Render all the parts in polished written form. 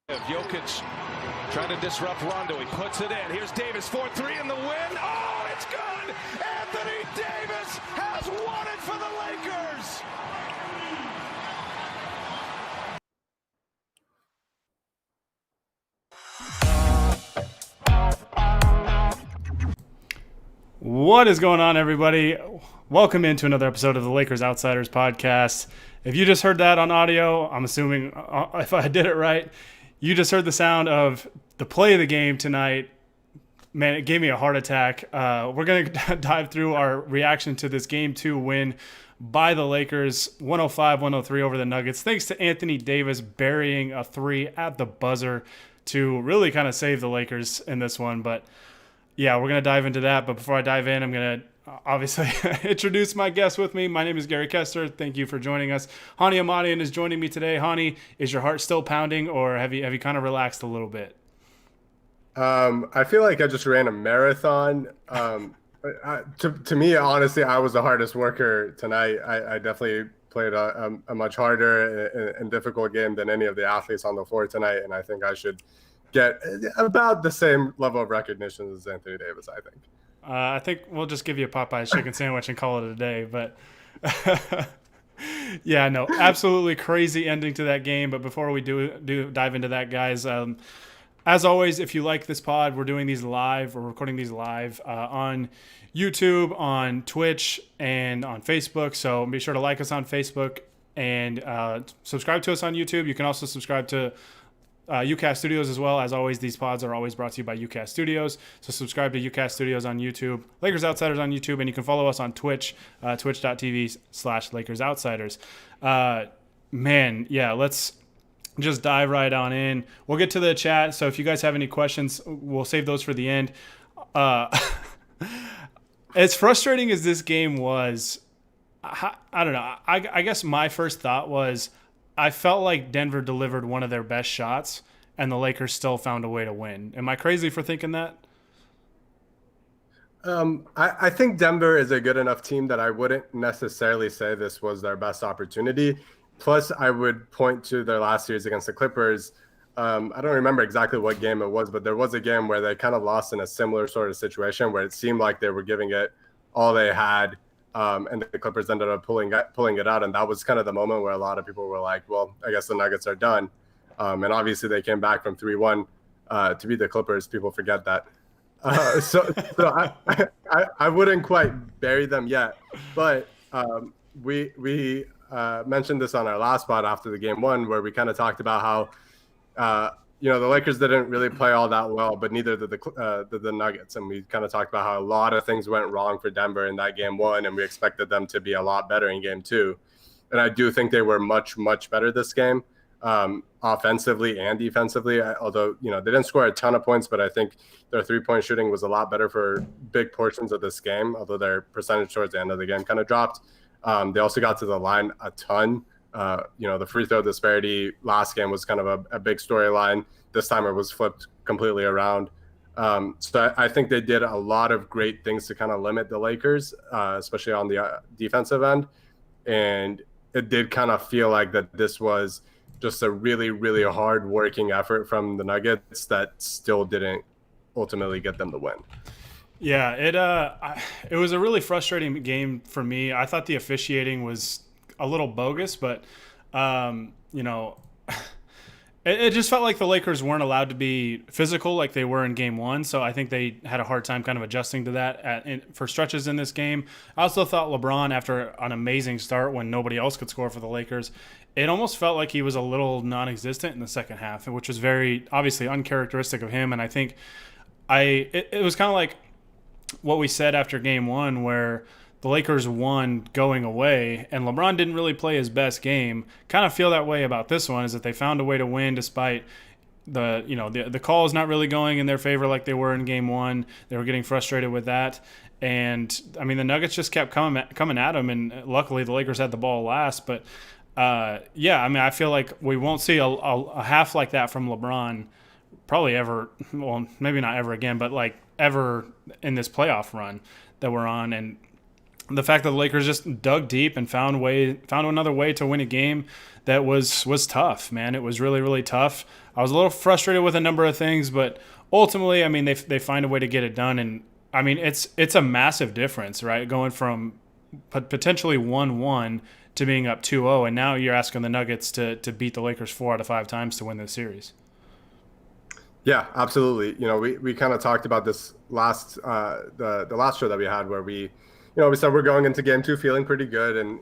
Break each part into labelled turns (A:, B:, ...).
A: Jokic trying to disrupt Rondo. He puts it in. Here's Davis, 4-3 in the win. Oh, it's good! Anthony Davis has won it for the Lakers!
B: What is going on, everybody? Welcome into another episode of the Lakers Outsiders podcast. If you just heard that on audio, I'm assuming if I did it right, you just heard the sound of the play of the game tonight. Man, it gave me a heart attack. We're going to dive through our reaction to this Game 2 win by the Lakers, 105-103 over the Nuggets, thanks to Anthony Davis burying a three at the buzzer to really kind of save the Lakers in this one. But yeah, we're going to dive into that. But before I dive in, I'm going to obviously introduce my guest with me. My name is Gary Kester. Thank you for joining us. Hani Amadian is joining me today. Hani, is your heart still pounding, or have you kind of relaxed a little bit?
C: I feel like I just ran a marathon. To me, honestly, I was the hardest worker tonight. I definitely played a much harder and difficult game than any of the athletes on the floor tonight, and I think I should get about the same level of recognition as Anthony Davis,
B: I think we'll just give you a Popeyes chicken sandwich and call it a day. But yeah, no, absolutely crazy ending to that game. But before we do dive into that, guys, as always, if you like this pod, we're doing these live. We're recording these live on YouTube, on Twitch, and on Facebook. So be sure to like us on Facebook and subscribe to us on YouTube. You can also subscribe to UCast Studios as well. As always, these pods are always brought to you by UCast Studios. So subscribe to UCast Studios on YouTube, Lakers Outsiders on YouTube, and you can follow us on Twitch, twitch.tv/Lakers Outsiders. Man, yeah, let's just dive right on in. We'll get to the chat. So if you guys have any questions, we'll save those for the end. As frustrating as this game was, I don't know. I guess my first thought was, I felt like Denver delivered one of their best shots, and the Lakers still found a way to win. Am I crazy for thinking that?
C: I think Denver is a good enough team that I wouldn't necessarily say this was their best opportunity. Plus, I would point to their last series against the Clippers. I don't remember exactly what game it was, but there was a game where they kind of lost in a similar sort of situation where it seemed like they were giving it all they had. And the Clippers ended up pulling it out. And that was kind of the moment where a lot of people were like, well, I guess the Nuggets are done. And obviously they came back from 3-1 to beat the Clippers. People forget that. So I wouldn't quite bury them yet. But we mentioned this on our last pod after the game one, where we kind of talked about how, the Lakers didn't really play all that well, but neither did the Nuggets. And we kind of talked about how a lot of things went wrong for Denver in that game one, and we expected them to be a lot better in game two. And I do think they were much, much better this game, offensively and defensively, although, they didn't score a ton of points, but I think their three-point shooting was a lot better for big portions of this game, although their percentage towards the end of the game kind of dropped. They also got to the line a ton. The free throw disparity last game was kind of a big storyline. This time it was flipped completely around. So I think they did a lot of great things to kind of limit the Lakers, especially on the defensive end. And it did kind of feel like that this was just a really, really hard working effort from the Nuggets that still didn't ultimately get them the win.
B: Yeah, it was a really frustrating game for me. I thought the officiating was a little bogus, but it just felt like the Lakers weren't allowed to be physical like they were in game one. So I think they had a hard time kind of adjusting to that for stretches in this game. I also thought LeBron, after an amazing start when nobody else could score for the Lakers, it almost felt like he was a little non-existent in the second half, which was very obviously uncharacteristic of him. And I think it was kind of like what we said after game one, where the Lakers won going away, and LeBron didn't really play his best game. Kind of feel that way about this one, is that they found a way to win despite the calls not really going in their favor like they were in game one. They were getting frustrated with that. And, I mean, the Nuggets just kept coming at them, and luckily the Lakers had the ball last. But, I feel like we won't see a half like that from LeBron probably ever. Well, maybe not ever again, but, like, ever in this playoff run that we're on. And the fact that the Lakers just dug deep and found another way to win a game that was tough, man. It was really, really tough. I was a little frustrated with a number of things, but ultimately, I mean, they find a way to get it done. And I mean, it's a massive difference, right? Going from potentially 1-1 to being up 2-0, and now you're asking the Nuggets to beat the Lakers 4 out of 5 times to win the series.
C: Yeah, absolutely. You know, we kind of talked about this last the last show that we had, where we said we're going into game 2 feeling pretty good, and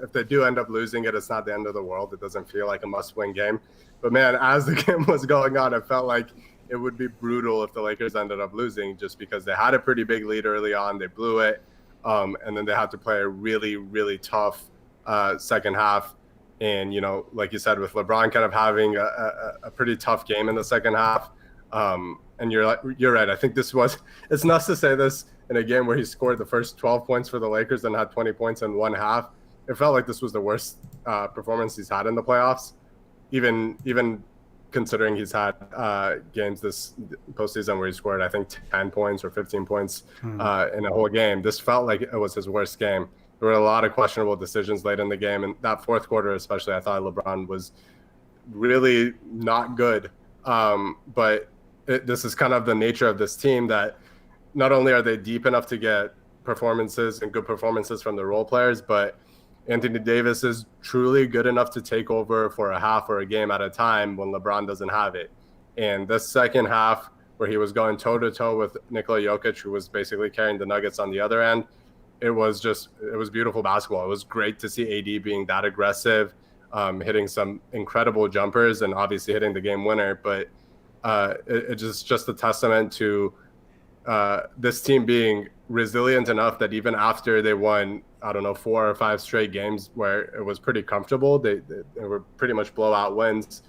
C: if they do end up losing it, it's not the end of the world. It doesn't feel like a must-win game. But man, as the game was going on, it felt like it would be brutal if the Lakers ended up losing, just because they had a pretty big lead early on, they blew it, and then they had to play a really, really tough second half. And like you said, with LeBron kind of having a pretty tough game in the second half. And you're right. I think it's nuts to say this in a game where he scored the first 12 points for the Lakers and had 20 points in one half. It felt like this was the worst performance he's had in the playoffs, even considering he's had games this postseason where he scored, I think, 10 points or 15 points in a whole game. This felt like it was his worst game. There were a lot of questionable decisions late in the game, and that fourth quarter especially, I thought LeBron was really not good. But this is kind of the nature of this team, that not only are they deep enough to get performances and good performances from the role players, but Anthony Davis is truly good enough to take over for a half or a game at a time when LeBron doesn't have it. And this second half, where he was going toe-to-toe with Nikola Jokic, who was basically carrying the Nuggets on the other end, it was beautiful basketball. It was great to see AD being that aggressive, hitting some incredible jumpers and obviously hitting the game winner. But it's just a testament to this team being resilient enough that even after they won, I don't know, 4 or 5 straight games where it was pretty comfortable, they were pretty much blowout wins,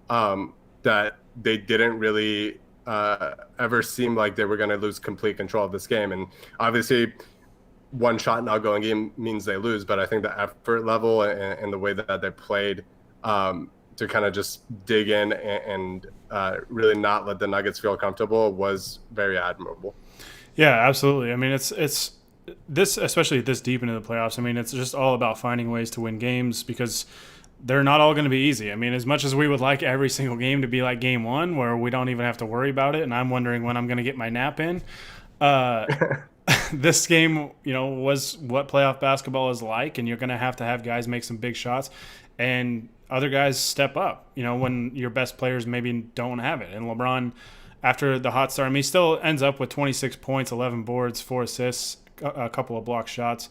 C: that they didn't really ever seem like they were going to lose complete control of this game. And obviously, one shot not going in means they lose, but I think the effort level and the way that they played to kind of just dig in and really not let the Nuggets feel comfortable was very admirable.
B: Yeah, absolutely. I mean, it's this, especially this deep into the playoffs. I mean, it's just all about finding ways to win games, because they're not all going to be easy. I mean, as much as we would like every single game to be like game 1, where we don't even have to worry about it, and I'm wondering when I'm going to get my nap in, this game, was what playoff basketball is like, and you're going to have guys make some big shots and other guys step up, when your best players maybe don't have it. And LeBron, after the hot start, I mean, he still ends up with 26 points, 11 boards, 4 assists, a couple of block shots.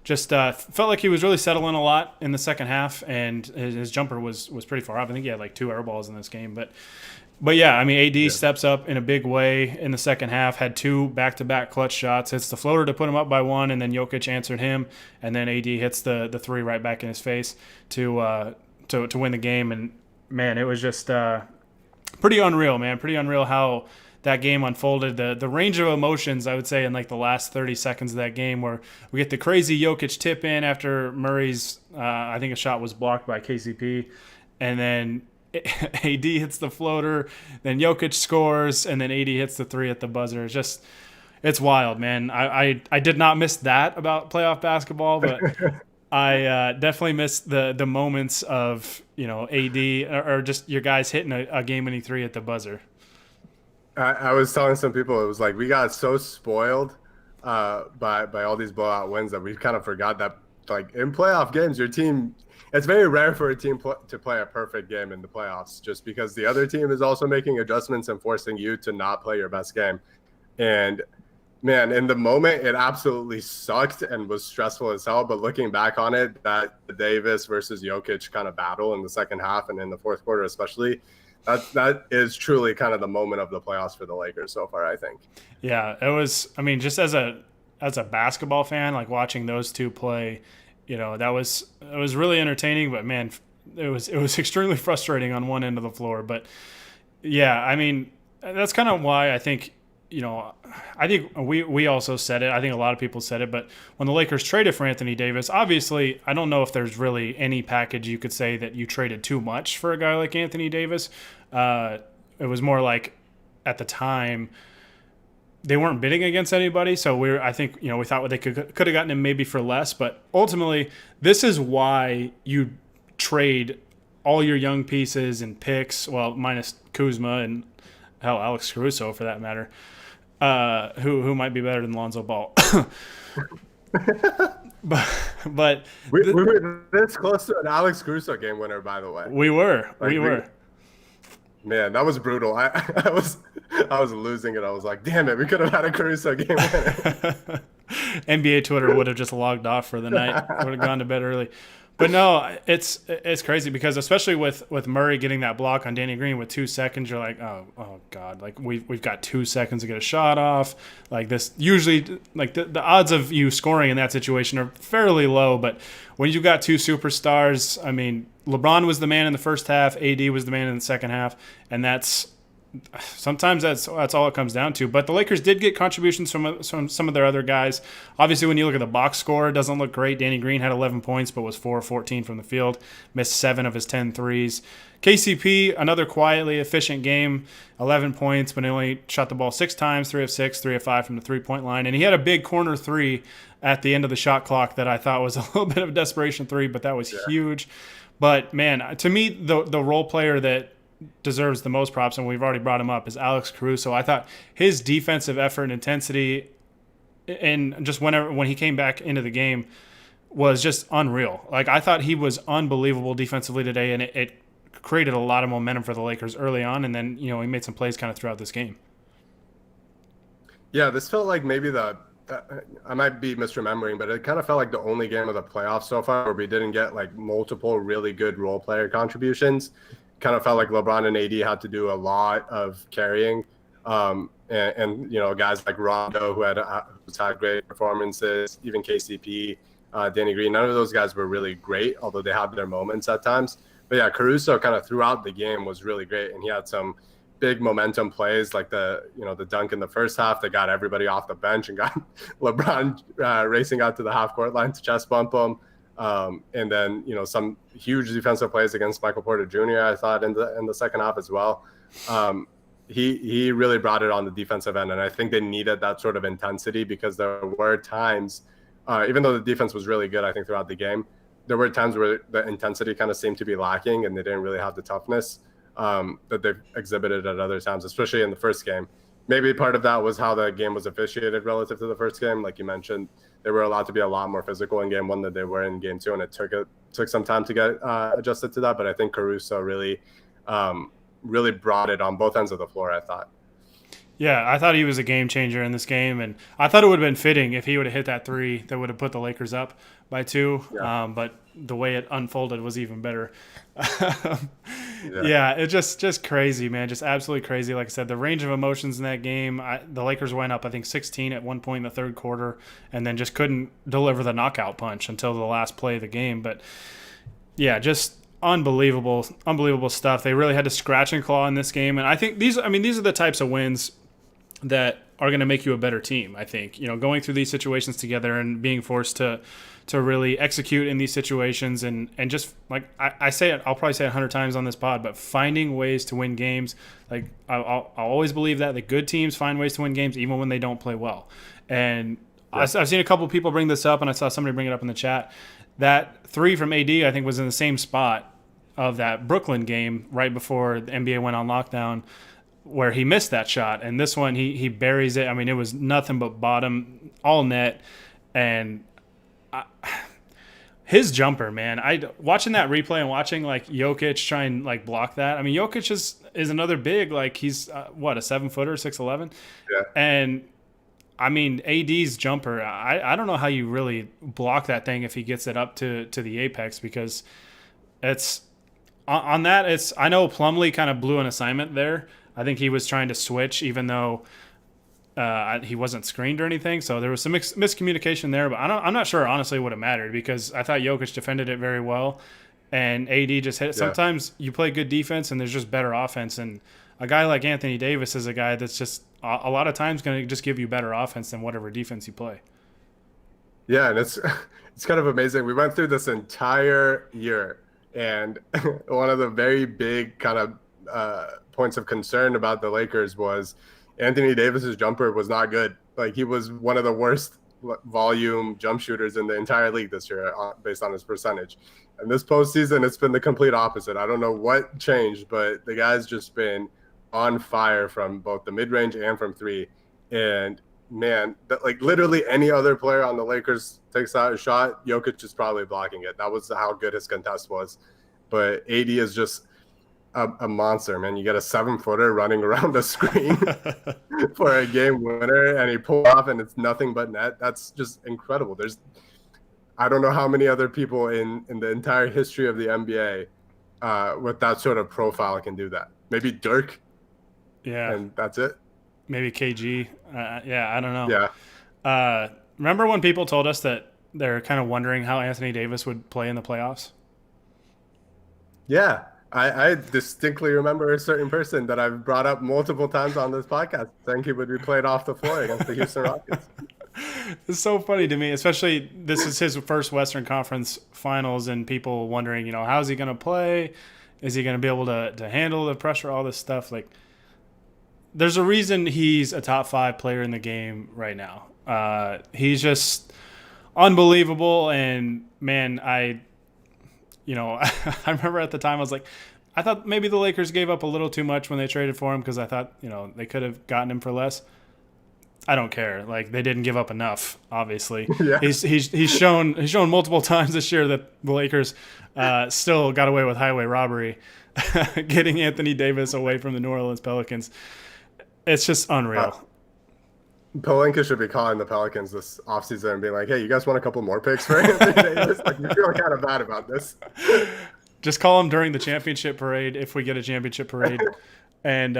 B: Just felt like he was really settling a lot in the second half, and his jumper was pretty far up. I think he had like 2 air balls in this game. But yeah, I mean, AD steps up in a big way in the second half, had 2 back-to-back clutch shots. Hits the floater to put him up by 1, and then Jokic answered him, and then AD hits the 3 right back in his face to win the game. And man, it was just pretty unreal, man. Pretty unreal how that game unfolded. The range of emotions, I would say, in like the last 30 seconds of that game, where we get the crazy Jokic tip in after Murray's, I think a shot was blocked by KCP, and then AD hits the floater, then Jokic scores, and then AD hits the 3 at the buzzer. It's wild, man. I did not miss that about playoff basketball, but I definitely missed the moments of AD or just your guys hitting a game-winning 3 at the buzzer.
C: I was telling some people, it was like we got so spoiled by all these blowout wins that we kind of forgot that, like, in playoff games, your team, it's very rare for a team to play a perfect game in the playoffs, just because the other team is also making adjustments and forcing you to not play your best game. And man, in the moment, it absolutely sucked and was stressful as hell. But looking back on it, that Davis versus Jokic kind of battle in the second half and in the fourth quarter especially, that is truly kind of the moment of the playoffs for the Lakers so far, I think.
B: Yeah, it was. I mean, just as a basketball fan, like watching those two play, it was really entertaining. But man, it was extremely frustrating on one end of the floor. But yeah, I mean, that's kind of why I think. I think we also said it. I think a lot of people said it. But when the Lakers traded for Anthony Davis, obviously, I don't know if there's really any package you could say that you traded too much for a guy like Anthony Davis. It was more like, at the time, they weren't bidding against anybody. So I think, we thought they could have gotten him maybe for less, but ultimately this is why you trade all your young pieces and picks, well, minus Kuzma and hell, Alex Caruso for that matter, who might be better than Lonzo Ball. but
C: we were this close to an Alex Caruso game winner, by the way.
B: We were.
C: Man, that was brutal. I was losing it. I was like, damn it, we could have had a Caruso game winner.
B: NBA Twitter would have just logged off for the night. Would have gone to bed early. But no, it's crazy because especially with Murray getting that block on Danny Green with 2 seconds, you're like, oh God, like we've got 2 seconds to get a shot off. Like this, usually, like the odds of you scoring in that situation are fairly low. But when you got 2 superstars, I mean, LeBron was the man in the first half, AD was the man in the second half, and sometimes that's all it comes down to. But the Lakers did get contributions from some of their other guys. Obviously, when you look at the box score, it doesn't look great. Danny Green had 11 points, but was 4-14 from the field, missed 7 of his 10 threes. KCP, another quietly efficient game, 11 points, but he only shot the ball 6 times, 3 of 6, 3 of 5 from the three-point line. And he had a big corner 3 at the end of the shot clock that I thought was a little bit of a desperation 3, but that was huge. But, man, to me, the role player that deserves the most props, and we've already brought him up, is Alex Caruso. I thought his defensive effort and intensity, and just when he came back into the game, was just unreal. Like, I thought he was unbelievable defensively today, and it created a lot of momentum for the Lakers early on, and then he made some plays kind of throughout this game.
C: Yeah, this felt like maybe I might be misremembering, but it kind of felt like the only game of the playoffs so far where we didn't get like multiple really good role player contributions. Kind of felt like LeBron and AD had to do a lot of carrying, and guys like Rondo who's had great performances, even KCP, Danny Green. None of those guys were really great, although they had their moments at times. But yeah, Caruso kind of throughout the game was really great, and he had some big momentum plays like the dunk in the first half that got everybody off the bench and got LeBron racing out to the half court line to chest bump him. And then some huge defensive plays against Michael Porter Jr. I thought in the second half as well. He really brought it on the defensive end, and I think they needed that sort of intensity because there were times, even though the defense was really good, I think throughout the game, there were times where the intensity kind of seemed to be lacking, and they didn't really have the toughness that they've exhibited at other times, especially in the first game. Maybe part of that was how the game was officiated relative to the first game, like you mentioned. They were allowed to be a lot more physical in game 1 than they were in game 2, and it took some time to get adjusted to that. But I think Caruso really brought it on both ends of the floor, I thought.
B: Yeah, I thought he was a game changer in this game, and I thought it would have been fitting if he would have hit that 3 that would have put the Lakers up by 2.
C: Yeah.
B: But the way it unfolded was even better. Yeah, it's just crazy, man. Just absolutely crazy. Like I said, the range of emotions in that game, the Lakers went up, I think, 16 at one point in the third quarter, and then just couldn't deliver the knockout punch until the last play of the game. But, yeah, just unbelievable stuff. They really had to scratch and claw in this game. And I think these are the types of wins that are going to make you a better team, I think. Going through these situations together and being forced to really execute in these situations and just, like I say it, I'll probably say it 100 times on this pod, but finding ways to win games. Like, I'll always believe that the good teams find ways to win games even when they don't play well. And I've seen a couple of people bring this up, and I saw somebody bring it up in the chat. That 3 from AD, I think, was in the same spot of that Brooklyn game right before the NBA went on lockdown, where he missed that shot. And this one, he buries it. I mean, it was nothing but bottom, all net. And his jumper, man, watching that replay and watching like Jokic try and like block that. I mean, Jokic is another big, like he's a 7-footer, 6'11".
C: Yeah.
B: And I mean, AD's jumper, I don't know how you really block that thing if he gets it up to the apex, because it's on that. I know Plumlee kind of blew an assignment there. I think he was trying to switch, even though he wasn't screened or anything. So there was some miscommunication there, but I'm not sure honestly what it mattered, because I thought Jokic defended it very well, and AD just hit it. Yeah. Sometimes you play good defense and there's just better offense, and a guy like Anthony Davis is a guy that's just a lot of times going to just give you better offense than whatever defense you play.
C: Yeah, and it's kind of amazing. We went through this entire year, and one of the very big kind of points of concern about the Lakers was Anthony Davis's jumper was not good. Like, he was one of the worst volume jump shooters in the entire league this year based on his percentage. And this postseason, it's been the complete opposite. I don't know what changed, but the guy's just been on fire from both the mid-range and from three. And man, like literally any other player on the Lakers takes out a shot, Jokic is probably blocking it. That was how good his contest was. But AD is just a monster, man. You get a 7-footer running around a screen for a game winner, and he pulled off, and it's nothing but net. That's just incredible. I don't know how many other people in the entire history of the NBA with that sort of profile can do that. Maybe Dirk.
B: Yeah.
C: And that's it.
B: Maybe KG. Yeah, I don't know.
C: Yeah.
B: Remember when people told us that they're kind of wondering how Anthony Davis would play in the playoffs?
C: Yeah. I distinctly remember a certain person that I've brought up multiple times on this podcast saying he would be played off the floor against the Houston Rockets.
B: It's so funny to me, especially this is his first Western Conference Finals, and people wondering, how's he going to play? Is he going to be able to handle the pressure, all this stuff? Like, there's a reason he's a top 5 player in the game right now. He's just unbelievable, and man, I remember at the time I was like, I thought maybe the Lakers gave up a little too much when they traded for him because I thought, they could have gotten him for less. I don't care. Like, they didn't give up enough, obviously.
C: Yeah.
B: He's shown multiple times this year that the Lakers still got away with highway robbery, getting Anthony Davis away from the New Orleans Pelicans. It's just unreal.
C: Pelinka should be calling the Pelicans this offseason and being like, hey, you guys want a couple more picks for Anthony Davis? Like, you feel kind of bad about this.
B: Just call him during the championship parade if we get a championship parade. And,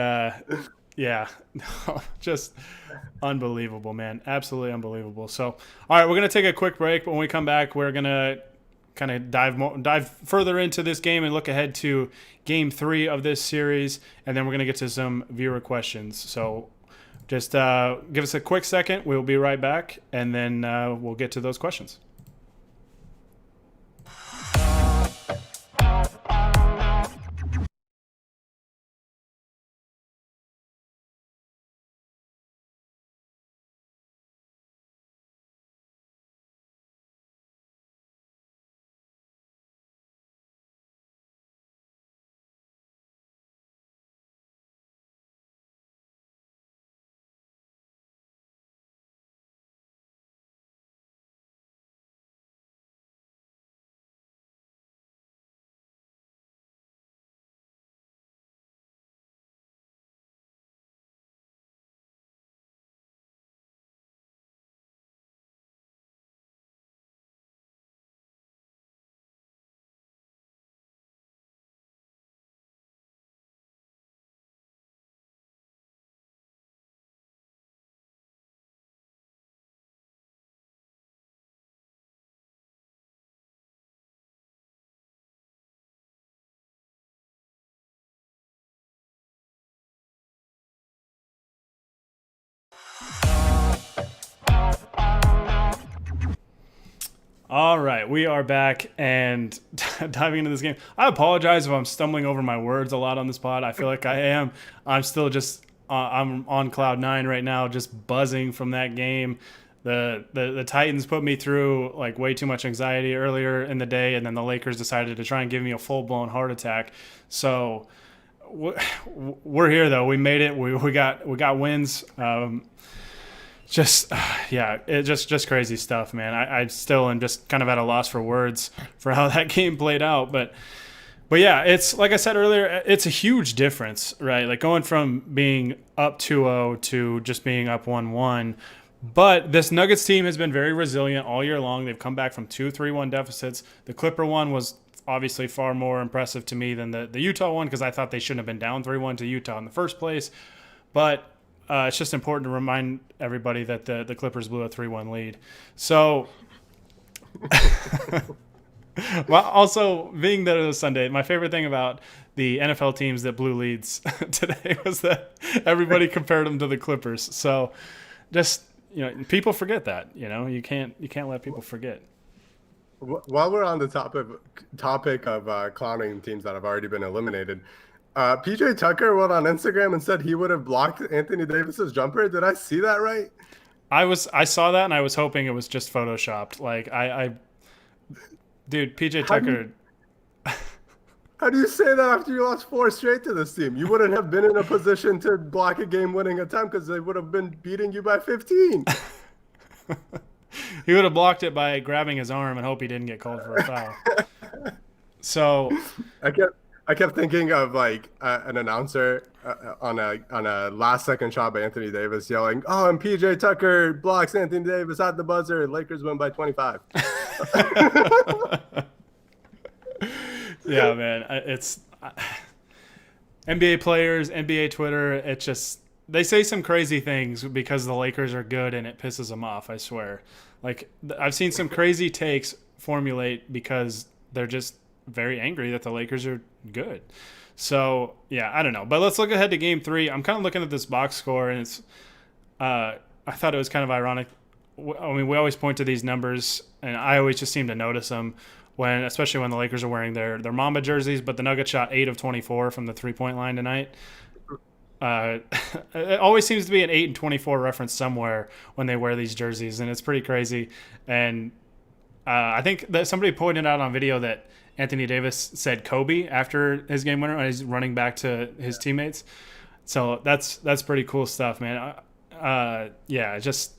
B: yeah, just unbelievable, man. Absolutely unbelievable. So, all right, we're going to take a quick break. But when we come back, we're going to kind of dive further into this game and look ahead to Game 3 of this series. And then we're going to get to some viewer questions. So just give us a quick second. We'll be right back, and then we'll get to those questions. All right, we are back and diving into this game. I apologize if I'm stumbling over my words a lot on this pod. I feel like I am. I'm still just I'm on cloud 9 right now, just buzzing from that game. The Titans put me through like way too much anxiety earlier in the day, and then the Lakers decided to try and give me a full-blown heart attack. So we're here though. We made it. We got wins. Just crazy stuff, man. I still am just kind of at a loss for words for how that game played out. But yeah, it's like I said earlier, it's a huge difference, right? Like going from being up 2-0 to just being up 1-1. But this Nuggets team has been very resilient all year long. They've come back from 2 3-1 deficits. The Clipper one was obviously far more impressive to me than the Utah one because I thought they shouldn't have been down 3-1 to Utah in the first place. But it's just important to remind everybody that the Clippers blew a 3-1 lead. So, well, also being that it was Sunday, my favorite thing about the NFL teams that blew leads today was that everybody compared them to the Clippers. So, just people forget that. You can't let people forget.
C: While we're on the topic of clowning teams that have already been eliminated, PJ Tucker went on Instagram and said he would have blocked Anthony Davis's jumper. Did I see that right?
B: I saw that and I was hoping it was just photoshopped. Like dude, PJ
C: How do you-
B: Tucker.
C: How do you say that after you lost 4 straight to this team? You wouldn't have been in a position to block a game-winning attempt because they would have been beating you by 15.
B: He would have blocked it by grabbing his arm and hope he didn't get called for a foul. So
C: I kept thinking of like an announcer on a last-second shot by Anthony Davis yelling, "Oh, and PJ Tucker blocks Anthony Davis at the buzzer. Lakers win by 25."
B: yeah, man, it's NBA players, NBA Twitter. It's just they say some crazy things because the Lakers are good, and it pisses them off. I swear. Like I've seen some crazy takes formulate because they're just very angry that the Lakers are good. So yeah, I don't know. But let's look ahead to Game 3. I'm kind of looking at this box score, and it's. I thought it was kind of ironic. I mean, we always point to these numbers, and I always just seem to notice them especially when the Lakers are wearing their Mamba jerseys. But the Nuggets shot 8 of 24 from the 3-point line tonight. It always seems to be an 8 and 24 reference somewhere when they wear these jerseys, and it's pretty crazy. And I think that somebody pointed out on video that Anthony Davis said Kobe after his game winner when he's running back to his teammates. So that's pretty cool stuff, man. Yeah, just.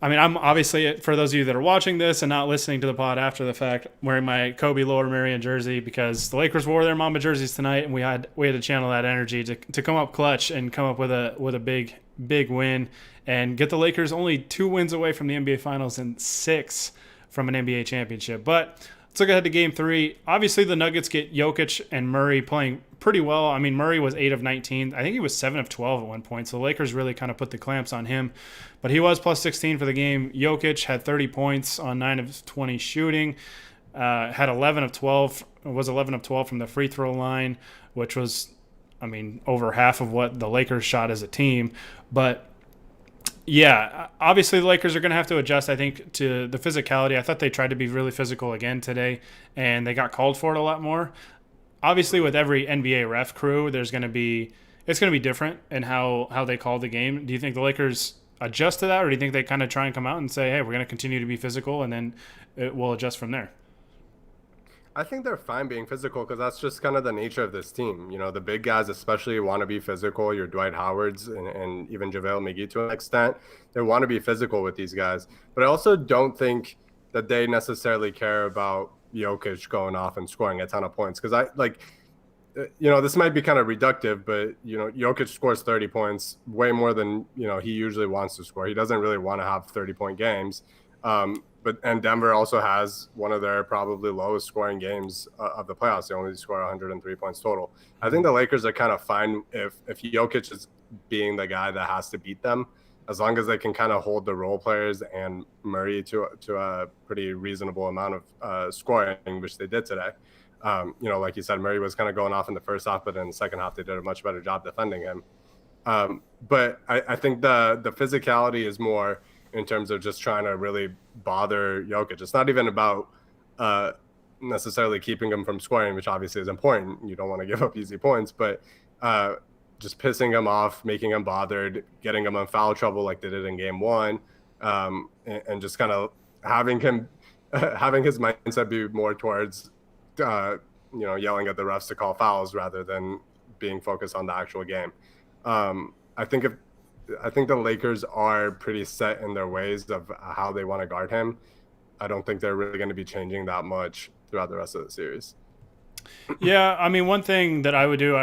B: I mean, I'm obviously, for those of you that are watching this and not listening to the pod after the fact, wearing my Kobe Lower Merion jersey because the Lakers wore their Mamba jerseys tonight, and we had to channel that energy to come up clutch and come up with a big win and get the Lakers only 2 wins away from the NBA Finals and 6 from an NBA championship. But let's look ahead to Game 3. Obviously, the Nuggets get Jokic and Murray playing pretty well. I mean, Murray was 8 of 19. I think he was 7 of 12 at one point. So the Lakers really kind of put the clamps on him. But he was plus 16 for the game. Jokic had 30 points on 9 of 20 shooting. Had 11 of 12. Was 11 of 12 from the free throw line, which was, I mean, over half of what the Lakers shot as a team. But yeah, obviously the Lakers are going to have to adjust, I think, to the physicality. I thought they tried to be really physical again today, and they got called for it a lot more. Obviously, with every NBA ref crew, it's going to be different in how they call the game. Do you think the Lakers adjust to that, or do you think they kind of try and come out and say, hey, we're going to continue to be physical, and then we'll adjust from there?
C: I think they're fine being physical because that's just kind of the nature of this team. You know, the big guys especially want to be physical. Your Dwight Howards and even JaVale McGee to an extent. They want to be physical with these guys. But I also don't think that they necessarily care about Jokic going off and scoring a ton of points. Because this might be kind of reductive, but, Jokic scores 30 points, way more than, he usually wants to score. He doesn't really want to have 30-point games. And Denver also has one of their probably lowest scoring games of the playoffs. They only score 103 points total. I think the Lakers are kind of fine if Jokic is being the guy that has to beat them, as long as they can kind of hold the role players and Murray to a pretty reasonable amount of scoring, which they did today. Like you said, Murray was kind of going off in the first half, but in the second half they did a much better job defending him. But I think the physicality is more in terms of just trying to really bother Jokic. It's not even about necessarily keeping him from scoring, which obviously is important. You don't want to give up easy points, but just pissing him off, making him bothered, getting him in foul trouble like they did in Game 1, and just kind of having his mindset be more towards, yelling at the refs to call fouls rather than being focused on the actual game. I think the Lakers are pretty set in their ways of how they want to guard him. I don't think they're really going to be changing that much throughout the rest of the series.
B: Yeah, I mean, one thing that I would do,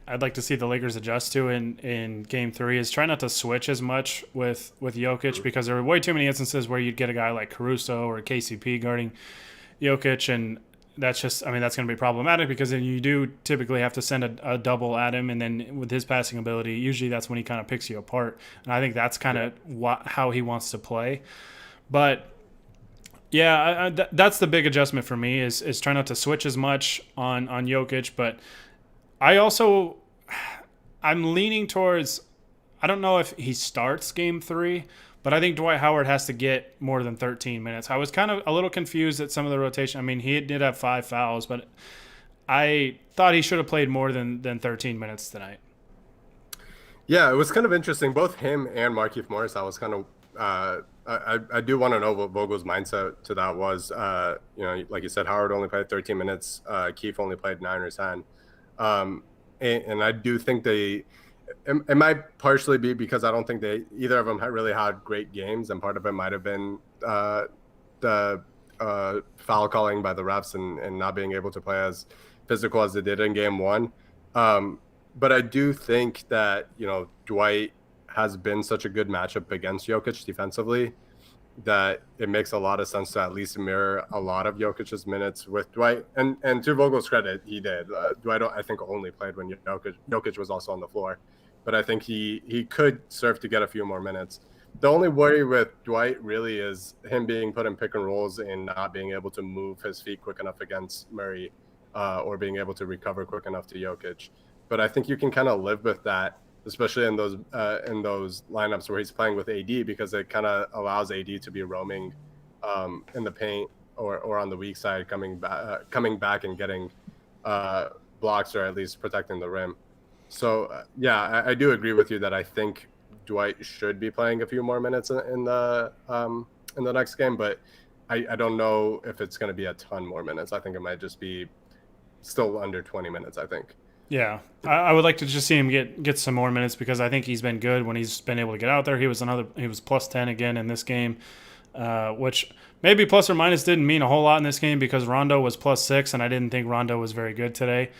B: I'd like to see the Lakers adjust to in Game 3 is try not to switch as much with Jokic, because there are way too many instances where you'd get a guy like Caruso or KCP guarding Jokic, and that's going to be problematic because then you do typically have to send a double at him, and then with his passing ability, usually that's when he kind of picks you apart. And I think that's kind of how he wants to play. But yeah, that's the big adjustment for me is try not to switch as much on Jokic. But I'm leaning towards, I don't know if he starts Game 3, but I think Dwight Howard has to get more than 13 minutes. I was kind of a little confused at some of the rotation. I mean, he did have 5 fouls, but I thought he should have played more than 13 minutes tonight.
C: Yeah, it was kind of interesting. Both him and Markieff Morris, I was kind of I do want to know what Vogel's mindset to that was. Like you said, Howard only played 13 minutes. Keith only played 9 or 10. And I do think it might partially be because I don't think either of them really had great games, and part of it might have been the foul calling by the refs and not being able to play as physical as they did in game 1. But I do think that, Dwight has been such a good matchup against Jokic defensively that it makes a lot of sense to at least mirror a lot of Jokic's minutes with Dwight. And to Vogel's credit, he did. Dwight, I think, only played when Jokic was also on the floor. But I think he could serve to get a few more minutes. The only worry with Dwight really is him being put in pick and rolls and not being able to move his feet quick enough against Murray or being able to recover quick enough to Jokic. But I think you can kind of live with that, especially in those lineups where he's playing with AD, because it kind of allows AD to be roaming in the paint or on the weak side, coming back and getting blocks or at least protecting the rim. So I do agree with you that I think Dwight should be playing a few more minutes in the next game, but I don't know if it's going to be a ton more minutes. I think it might just be still under 20 minutes, I think.
B: Yeah, I would like to just see him get some more minutes, because I think he's been good when he's been able to get out there. He was plus 10 again in this game, which maybe plus or minus didn't mean a whole lot in this game because Rondo was plus 6, and I didn't think Rondo was very good today.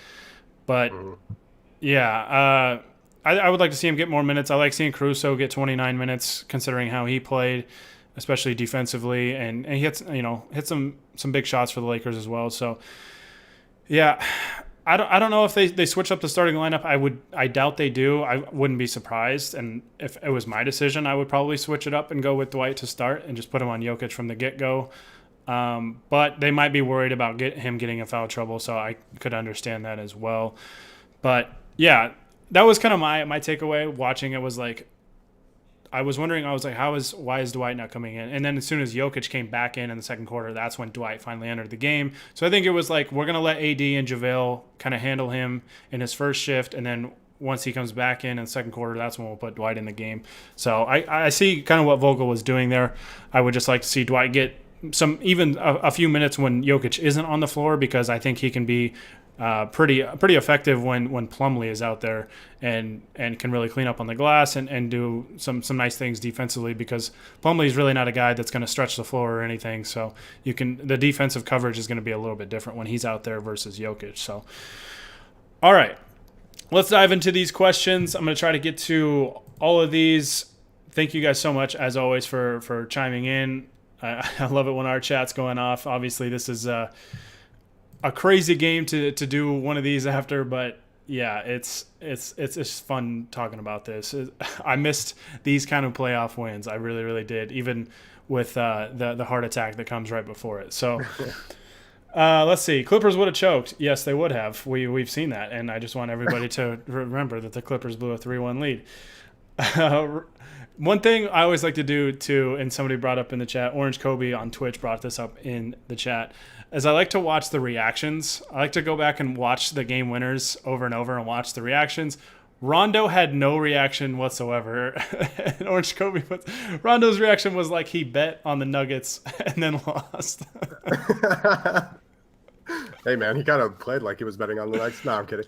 B: But I would like to see him get more minutes. I like seeing Caruso get 29 minutes, considering how he played, especially defensively, and he hit some big shots for the Lakers as well. So yeah. I don't know if they switch up the starting lineup. I doubt they do. I wouldn't be surprised. And if it was my decision, I would probably switch it up and go with Dwight to start and just put him on Jokic from the get-go. But they might be worried about him getting in foul trouble, so I could understand that as well. But yeah, that was kind of my takeaway watching it. Was like, I was wondering, why is Dwight not coming in? And then as soon as Jokic came back in the second quarter, that's when Dwight finally entered the game. So I think it was like, we're going to let AD and JaVale kind of handle him in his first shift. And then once he comes back in the second quarter, that's when we'll put Dwight in the game. So I see kind of what Vogel was doing there. I would just like to see Dwight get even a few minutes when Jokic isn't on the floor, because I think he can be pretty effective when Plumlee is out there and can really clean up on the glass and do some nice things defensively, because Plumlee is really not a guy that's going to stretch the floor or anything. So the defensive coverage is going to be a little bit different when he's out there versus Jokic. So, all right, let's dive into these questions. I'm going to try to get to all of these. Thank you guys so much, as always, for chiming in. I love it when our chat's going off. Obviously, this is a crazy game to do one of these after, but yeah, it's just fun talking about this. I missed these kind of playoff wins. I really, really did, even with the heart attack that comes right before it. So let's see. Clippers would have choked. Yes, they would have. We've seen that, and I just want everybody to remember that the Clippers blew a 3-1 lead. One thing I always like to do too, and somebody brought up in the chat, Orange Kobe on Twitch brought this up in the chat, is I like to watch the reactions. I like to go back and watch the game winners over and over and watch the reactions. Rondo had no reaction whatsoever. And Orange Kobe, Rondo's reaction was like he bet on the Nuggets and then lost.
C: Hey, man, he kind of played like he was betting on the Nuggets. No, I'm kidding.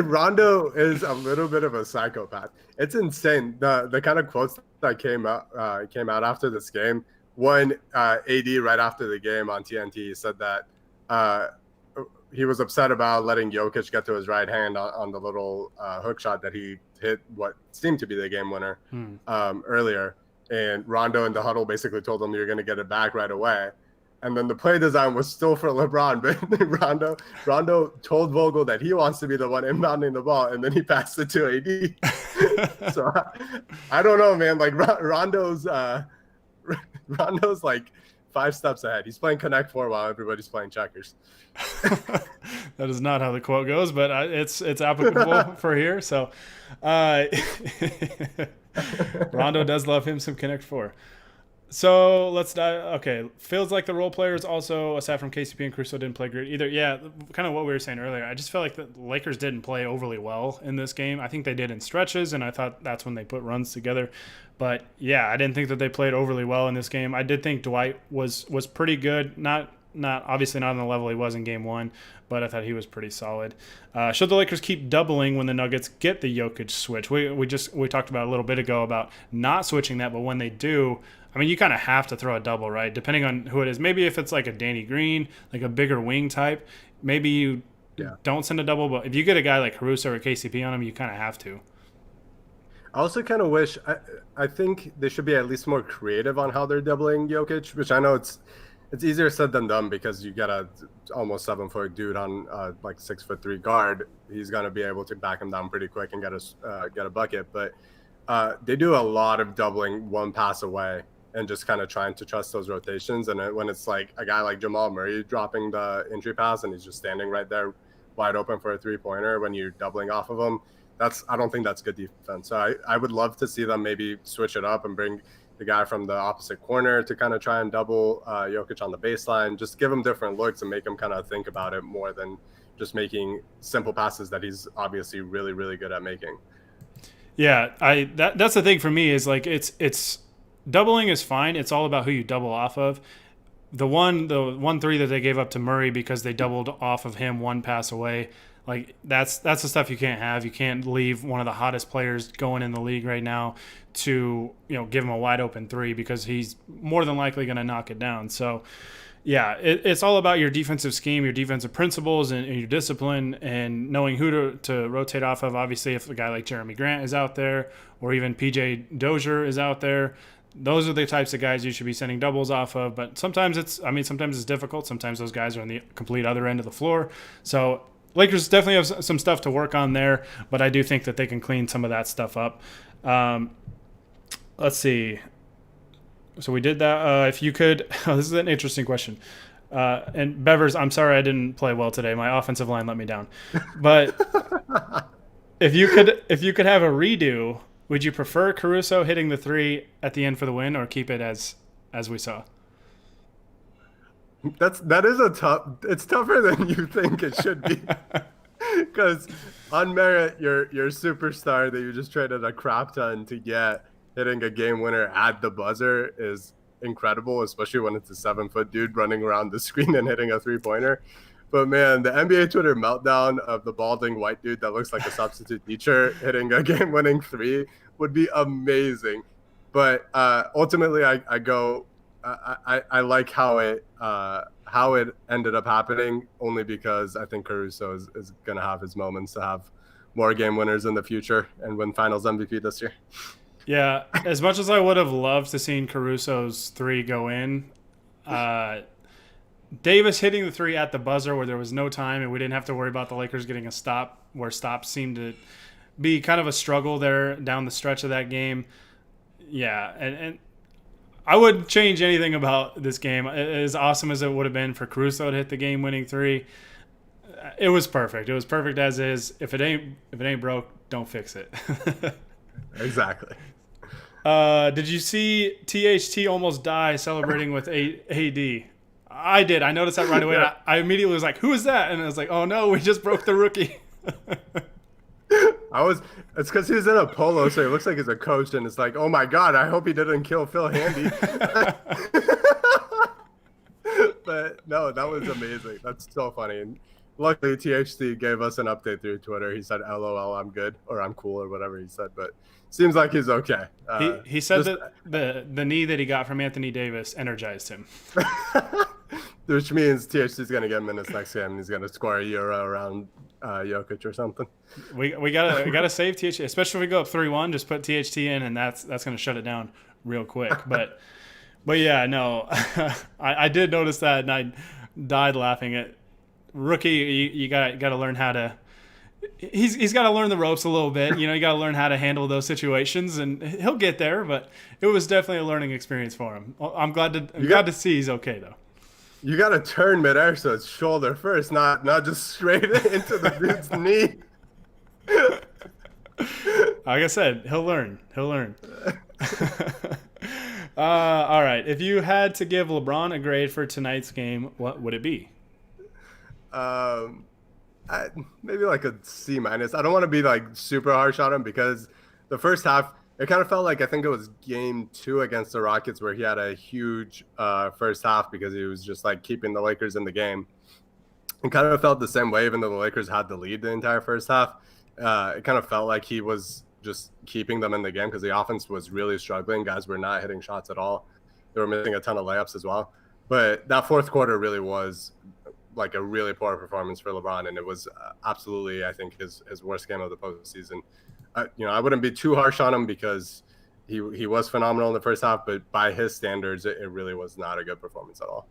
C: Rondo is a little bit of a psychopath. It's insane. The kind of quotes that came out after this game. One, AD right after the game on TNT said that he was upset about letting Jokic get to his right hand on the little hook shot that he hit what seemed to be the game winner earlier. And Rondo in the huddle basically told him, "You're going to get it back right away." And then the play design was still for LeBron, but Rondo told Vogel that he wants to be the one inbounding the ball, and then he passed it to AD. So I don't know, man. Like Rondo's like 5 steps ahead. He's playing Connect 4 while everybody's playing checkers.
B: That is not how the quote goes, but it's applicable for here. So Rondo does love him some Connect 4. So let's dive. Okay, feels like the role players also, aside from KCP and Caruso, didn't play great either. Yeah, kind of what we were saying earlier. I just felt like the Lakers didn't play overly well in this game. I think they did in stretches, and I thought that's when they put runs together. But yeah, I didn't think that they played overly well in this game. I did think Dwight was pretty good. Not obviously not on the level he was in game one, but I thought he was pretty solid. Should the Lakers keep doubling when the Nuggets get the Jokic switch? We talked about a little bit ago about not switching that, but when they do, I mean, you kind of have to throw a double, right? Depending on who it is. Maybe if it's like a Danny Green, like a bigger wing type, maybe you don't send a double. But if you get a guy like Caruso or KCP on him, you kind of have to.
C: I also kind of wish I think they should be at least more creative on how they're doubling Jokic, which I know it's easier said than done because you got a almost 7-foot dude on like 6'3" guard. He's gonna be able to back him down pretty quick and get a bucket. But they do a lot of doubling one pass away and just kind of trying to trust those rotations. And when it's like a guy like Jamal Murray dropping the entry pass and he's just standing right there wide open for a 3-pointer when you're doubling off of him, I don't think that's good defense. So I would love to see them maybe switch it up and bring the guy from the opposite corner to kind of try and double Jokic on the baseline. Just give him different looks and make him kind of think about it more than just making simple passes that he's obviously really, really good at making.
B: Yeah, that's the thing for me is like it's doubling is fine. It's all about who you double off of. The one three that they gave up to Murray because they doubled off of him one pass away. Like that's the stuff you can't have. You can't leave one of the hottest players going in the league right now to give him a wide open three because he's more than likely going to knock it down. So yeah, it's all about your defensive scheme, your defensive principles, and your discipline, and knowing who to rotate off of. Obviously, if a guy like Jeremy Grant is out there, or even PJ Dozier is out there, those are the types of guys you should be sending doubles off of. But sometimes it's difficult. Sometimes those guys are on the complete other end of the floor. So Lakers definitely have some stuff to work on there, but I do think that they can clean some of that stuff up. Let's see. So we did that. If you could, this is an interesting question. And Bevers, I'm sorry I didn't play well today. My offensive line let me down. But if you could have a redo, would you prefer Caruso hitting the three at the end for the win, or keep it as we saw?
C: That is it's tougher than you think it should be. Because on merit, your superstar that you just traded a crap ton to get hitting a game winner at the buzzer is incredible, especially when it's a 7-foot dude running around the screen and hitting a 3-pointer. But man, the NBA Twitter meltdown of the balding white dude that looks like a substitute teacher hitting a game winning 3 would be amazing. But ultimately, I like how it ended up happening, only because I think Caruso is going to have his moments to have more game winners in the future and win Finals MVP this year.
B: Yeah, as much as I would have loved to seen Caruso's 3 go in, Davis hitting the 3 at the buzzer where there was no time and we didn't have to worry about the Lakers getting a stop, where stops seemed to be kind of a struggle there down the stretch of that game. Yeah, and I wouldn't change anything about this game. As awesome as it would have been for Caruso to hit the game-winning 3, it was perfect. It was perfect as is. If it ain't broke, don't fix it.
C: Exactly.
B: Did you see THT almost die celebrating with AD? I did. I noticed that right away.
C: Yeah.
B: I immediately was like, "Who is that?" And I was like, "Oh no, we just broke the rookie."
C: It's because he's in a polo, so he looks like he's a coach, and it's like, oh my god, I hope he didn't kill Phil Handy. But no, that was amazing. That's so funny. And luckily, THC gave us an update through Twitter. He said, "LOL, I'm good," or "I'm cool," or whatever he said. But seems like he's okay.
B: He said that the knee that he got from Anthony Davis energized him.
C: Which means THC's going to get minutes next game, and he's going to score a Euro around Jokic or something.
B: We gotta save THT, especially if we go up 3-1. Just put THT in, and that's going to shut it down real quick. But yeah, no, I did notice that, and I died laughing at rookie. You got to learn how to. He's got to learn the ropes a little bit. You got to learn how to handle those situations, and he'll get there. But it was definitely a learning experience for him. I'm glad to see he's okay though.
C: You got to turn midair so it's shoulder first, not just straight into the dude's knee.
B: Like I said, he'll learn. All right. If you had to give LeBron a grade for tonight's game, what would it be?
C: Um, maybe like a C minus. I don't want to be like super harsh on him because the first half, it kind of felt like I think it was game 2 against the Rockets where he had a huge first half because he was just like keeping the Lakers in the game. It kind of felt the same way, even though the Lakers had the lead the entire first half. It kind of felt like he was just keeping them in the game because the offense was really struggling. Guys were not hitting shots at all. They were missing a ton of layups as well. But that fourth quarter really was like a really poor performance for LeBron, and it was absolutely, I think, his worst game of the postseason. I wouldn't be too harsh on him because he was phenomenal in the first half, but by his standards, it really was not a good performance at all.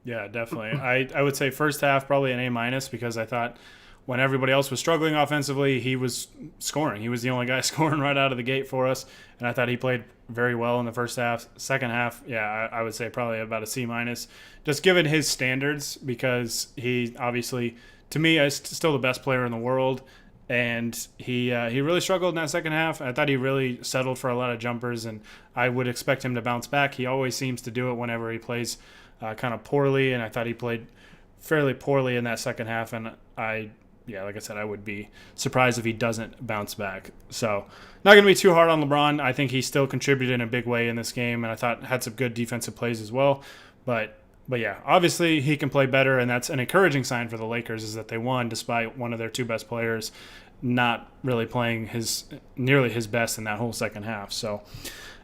B: Yeah, definitely. I would say first half probably an A minus because I thought when everybody else was struggling offensively, he was scoring. He was the only guy scoring right out of the gate for us, and I thought he played very well in the first half. Second half, yeah, I would say probably about a C minus, just given his standards because he obviously, to me, is still the best player in the world, and he really struggled in that second half. I thought he really settled for a lot of jumpers, and I would expect him to bounce back. He always seems to do it whenever he plays kind of poorly, and I thought he played fairly poorly in that second half, and like I said, I would be surprised if he doesn't bounce back. So not going to be too hard on LeBron. I think he still contributed in a big way in this game, and I thought had some good defensive plays as well. But yeah, obviously he can play better, and that's an encouraging sign for the Lakers is that they won despite one of their two best players not really playing nearly his best in that whole second half. So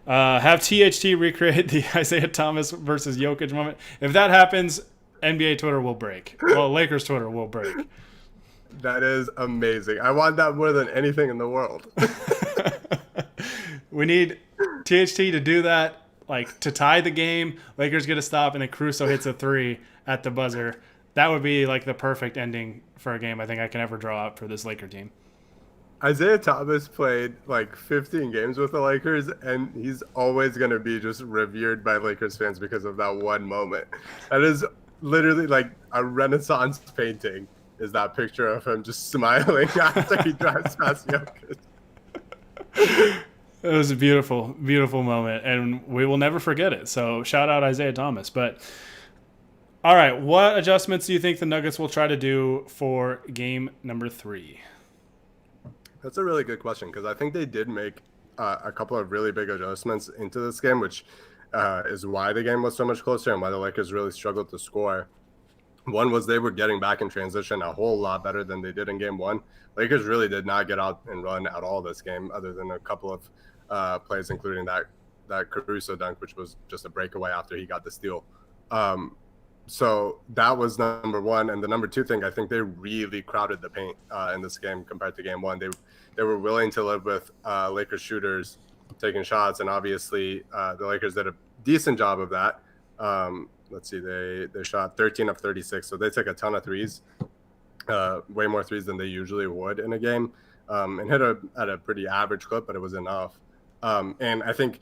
B: have THT recreate the Isaiah Thomas versus Jokic moment. If that happens, NBA Twitter will break. Well, Lakers Twitter will break.
C: That is amazing. I want that more than anything in the world.
B: We need THT to do that, like to tie the game. Lakers get a stop, and then Caruso hits a 3 at the buzzer. That would be like the perfect ending for a game I think I can ever draw up for this Laker team.
C: Isaiah Thomas played like 15 games with the Lakers, and he's always going to be just revered by Lakers fans because of that one moment. That is literally like a Renaissance painting. Is that picture of him just smiling after he drives past Jokic.
B: It was a beautiful, beautiful moment, and we will never forget it. So shout out Isaiah Thomas. But all right, what adjustments do you think the Nuggets will try to do for game number 3?
C: That's a really good question because I think they did make a couple of really big adjustments into this game, which is why the game was so much closer and why the Lakers really struggled to score. One was they were getting back in transition a whole lot better than they did in game 1. Lakers really did not get out and run at all this game other than a couple of plays, including that Caruso dunk, which was just a breakaway after he got the steal. So that was number 1. And the number 2 thing, I think they really crowded the paint in this game compared to game 1. They were willing to live with Lakers shooters taking shots, and obviously the Lakers did a decent job of that. Let's see, they shot 13 of 36, so they took a ton of threes, way more threes than they usually would in a game, and hit at a pretty average clip, but it was enough. And I think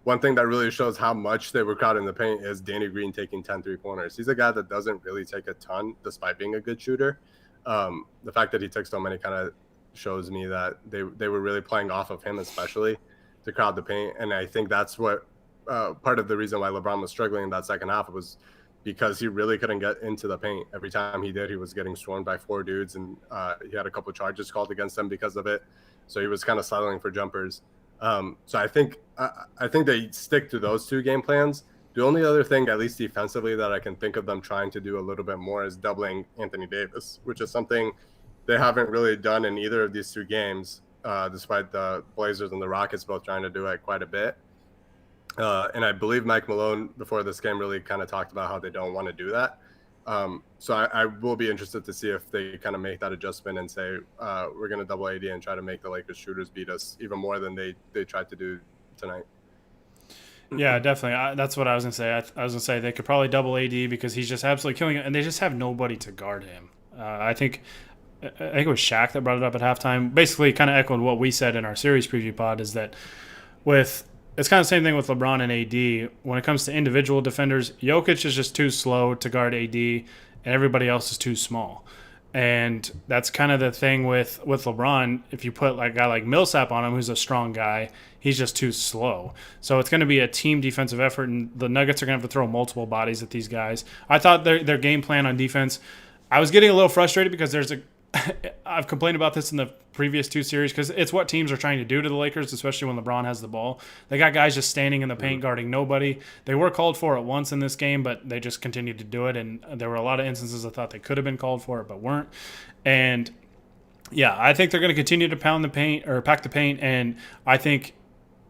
C: one thing that really shows how much they were crowding the paint is Danny Green taking 10 3-pointers. He's a guy that doesn't really take a ton despite being a good shooter. The fact that he took so many kind of shows me that they were really playing off of him, especially to crowd the paint. And I think that's what part of the reason why LeBron was struggling in that second half was because he really couldn't get into the paint. Every time he did, he was getting swarmed by 4 dudes, and he had a couple charges called against him because of it. So he was kind of settling for jumpers. So I think they stick to those 2 game plans. The only other thing, at least defensively, that I can think of them trying to do a little bit more is doubling Anthony Davis, which is something they haven't really done in either of these 2 games, despite the Blazers and the Rockets both trying to do it quite a bit. And I believe Mike Malone before this game really kind of talked about how they don't want to do that. So I will be interested to see if they kind of make that adjustment and say we're going to double AD and try to make the Lakers shooters beat us even more than they tried to do tonight.
B: Yeah, definitely. That's what I was going to say. I was going to say they could probably double AD because he's just absolutely killing it, and they just have nobody to guard him. I think it was Shaq that brought it up at halftime. Basically kind of echoed what we said in our series preview pod is that it's kind of the same thing with LeBron and AD. When it comes to individual defenders, Jokic is just too slow to guard AD, and everybody else is too small. And that's kind of the thing with LeBron. If you put like a guy like Millsap on him, who's a strong guy, he's just too slow. So it's going to be a team defensive effort, and the Nuggets are going to have to throw multiple bodies at these guys. I thought their game plan on defense, I was getting a little frustrated because I've complained about this in the previous two series because it's what teams are trying to do to the Lakers, especially when LeBron has the ball. They got guys just standing in the paint guarding nobody. They were called for it once in this game, but they just continued to do it, and there were a lot of instances I thought they could have been called for it but weren't. And yeah, I think they're going to continue to pound the paint or pack the paint, and I think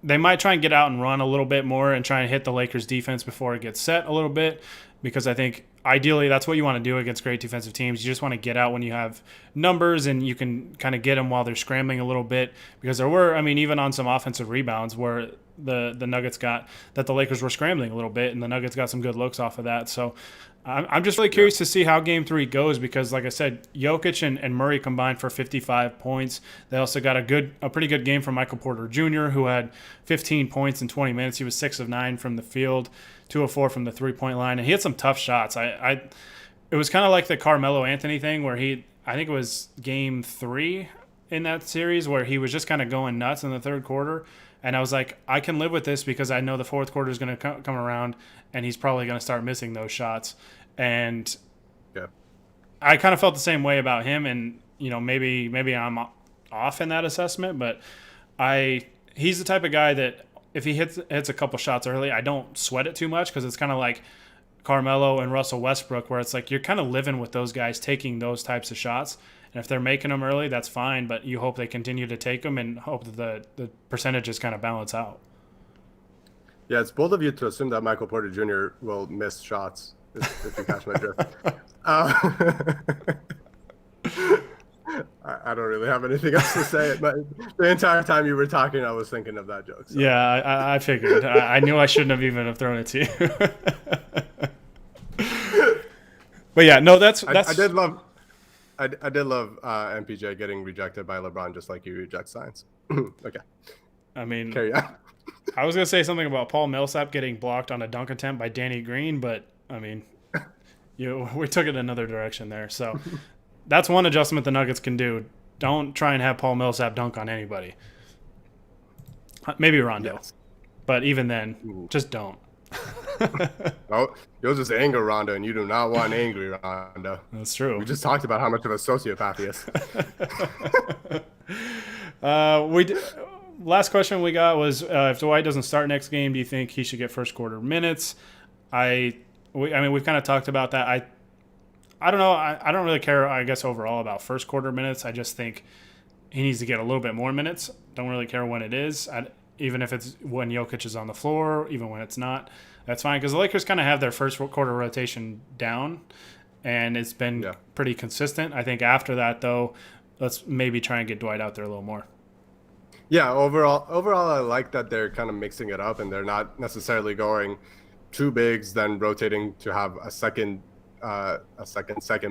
B: they might try and get out and run a little bit more and try and hit the Lakers defense before it gets set a little bit, because I think ideally that's what you want to do against great defensive teams. You just want to get out when you have numbers and you can kind of get them while they're scrambling a little bit, because there were, I mean, even on some offensive rebounds where the Nuggets got that the Lakers were scrambling a little bit and the Nuggets got some good looks off of that. So I'm just really curious to see how Game 3 goes, because like I said, Jokic and Murray combined for 55 points. They also got a pretty good game from Michael Porter Jr., who had 15 points in 20 minutes. He was 6 of 9 from the field, 2 of 4 from the three-point line, and he had some tough shots. It was kind of like the Carmelo Anthony thing where I think it was Game 3 in that series where he was just kind of going nuts in the third quarter. And I was like, I can live with this because I know the fourth quarter is going to come around and he's probably going to start missing those shots. And
C: Yeah.
B: I kind of felt the same way about him. And, you know, maybe I'm off in that assessment, but he's the type of guy that if he hits a couple shots early, I don't sweat it too much, because it's kind of like Carmelo and Russell Westbrook, where it's like you're kind of living with those guys taking those types of shots. And if they're making them early, that's fine, but you hope they continue to take them and hope that the percentages kind of balance out.
C: Yeah, it's bold of you to assume that Michael Porter Jr. will miss shots, if you catch my drift. I don't really have anything else to say. But the entire time you were talking, I was thinking of that joke. So.
B: Yeah, I figured. I knew I shouldn't have even have thrown it to you. But yeah, no, that's.
C: I did love MPJ getting rejected by LeBron, just like you reject science. Okay.
B: I mean,
C: carry on.
B: I was gonna say something about Paul Millsap getting blocked on a dunk attempt by Danny Green, but I mean, we took it another direction there. So that's one adjustment the Nuggets can do. Don't try and have Paul Millsap dunk on anybody. Maybe Rondo,
C: Yes.
B: but even then, just don't.
C: Oh, you'll just anger Rondo, and you do not want angry Rondo.
B: That's true.
C: We just talked about how much of a sociopath he is.
B: Last question we got was, if Dwight doesn't start next game, do you think he should get first quarter minutes? I mean, we've kind of talked about that. I don't know. I don't really care, I guess, overall about first quarter minutes. I just think he needs to get a little bit more minutes. Don't really care when it is. Even if it's when Jokic is on the floor, even when it's not, that's fine. Because the Lakers kind of have their first quarter rotation down, and it's been pretty consistent. I think after that, though, let's maybe try and get Dwight out there a little more.
C: Yeah, overall, I like that they're kind of mixing it up, and they're not necessarily going two bigs, then rotating to have a second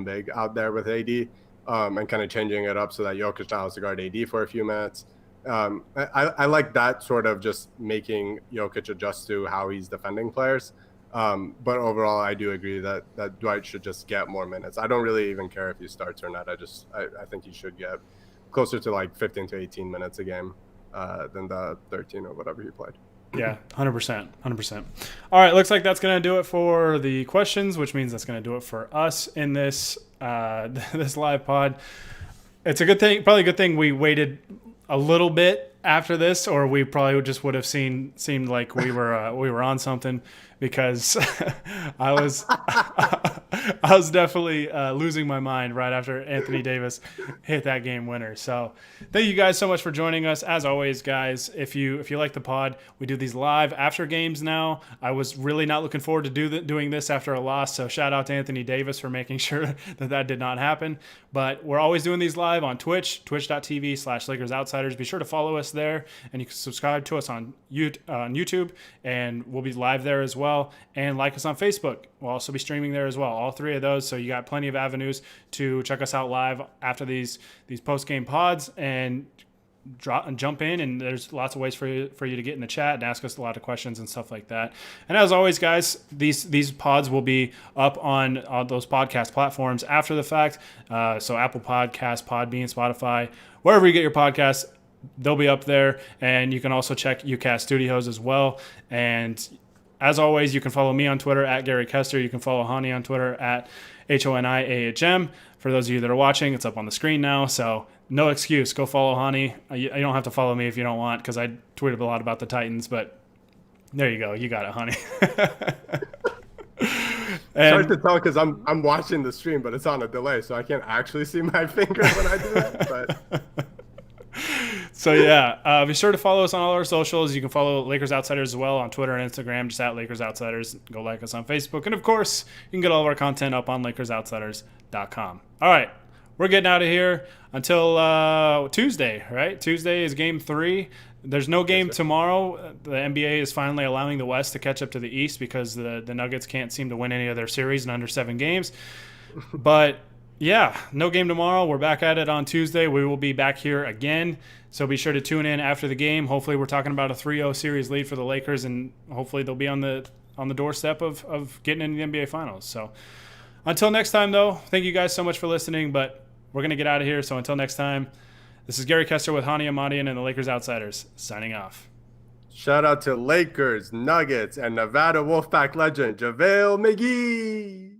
C: big out there with AD, and kind of changing it up so that Jokic now has to guard AD for a few minutes. I like that sort of just making Jokic adjust to how he's defending players. But overall, I do agree that Dwight should just get more minutes. I don't really even care if he starts or not. I think he should get closer to like 15 to 18 minutes a game than the 13 or whatever he played.
B: Yeah, 100%. All right, looks like that's going to do it for the questions, which means that's going to do it for us in this this live pod. It's a good thing, probably a good thing we waited a little bit after this, or we probably just would have seemed like we were on something, because I was definitely losing my mind right after Anthony Davis hit that game winner. So thank you guys so much for joining us. As always, guys, if you like the pod, we do these live after games now. I was really not looking forward to doing this after a loss, so shout out to Anthony Davis for making sure that did not happen. But we're always doing these live on Twitch, twitch.tv/Lakers Outsiders. Be sure to follow us there, and you can subscribe to us on YouTube, and we'll be live there as well. And like us on Facebook. We'll also be streaming there as well. All three of those. So you got plenty of avenues to check us out live after these post-game pods. And jump in, and there's lots of ways for you to get in the chat and ask us a lot of questions and stuff like that. And as always, guys, these pods will be up on those podcast platforms after the fact. So Apple Podcasts, Podbean, Spotify, wherever you get your podcasts, they'll be up there. And you can also check UCast Studios as well. And as always, you can follow me on Twitter at Gary Kester. You can follow Hani on Twitter at HONIAHM. For those of you that are watching, it's up on the screen now. So no excuse. Go follow Hani. You don't have to follow me if you don't want, because I tweeted a lot about the Titans. But there you go. You got it, Hani.
C: It's hard to tell because I'm watching the stream, but it's on a delay, so I can't actually see my fingers when I do that. But
B: so yeah, be sure to follow us on all our socials. You can follow Lakers Outsiders as well on Twitter and Instagram, just at Lakers Outsiders. Go like us on Facebook, and of course, you can get all of our content up on LakersOutsiders.com. All right, we're getting out of here until Tuesday. Right? Tuesday is Game 3. There's no game tomorrow. The NBA is finally allowing the West to catch up to the East because the Nuggets can't seem to win any of their series in under 7 games. But yeah, no game tomorrow. We're back at it on Tuesday. We will be back here again. So be sure to tune in after the game. Hopefully we're talking about a 3-0 series lead for the Lakers, and hopefully they'll be on the doorstep of getting into the NBA Finals. So until next time, though, thank you guys so much for listening. But we're going to get out of here. So until next time, this is Gary Kester with Hani Amadian and the Lakers Outsiders, signing off.
C: shout out to Lakers, Nuggets, and Nevada Wolfpack legend JaVale McGee.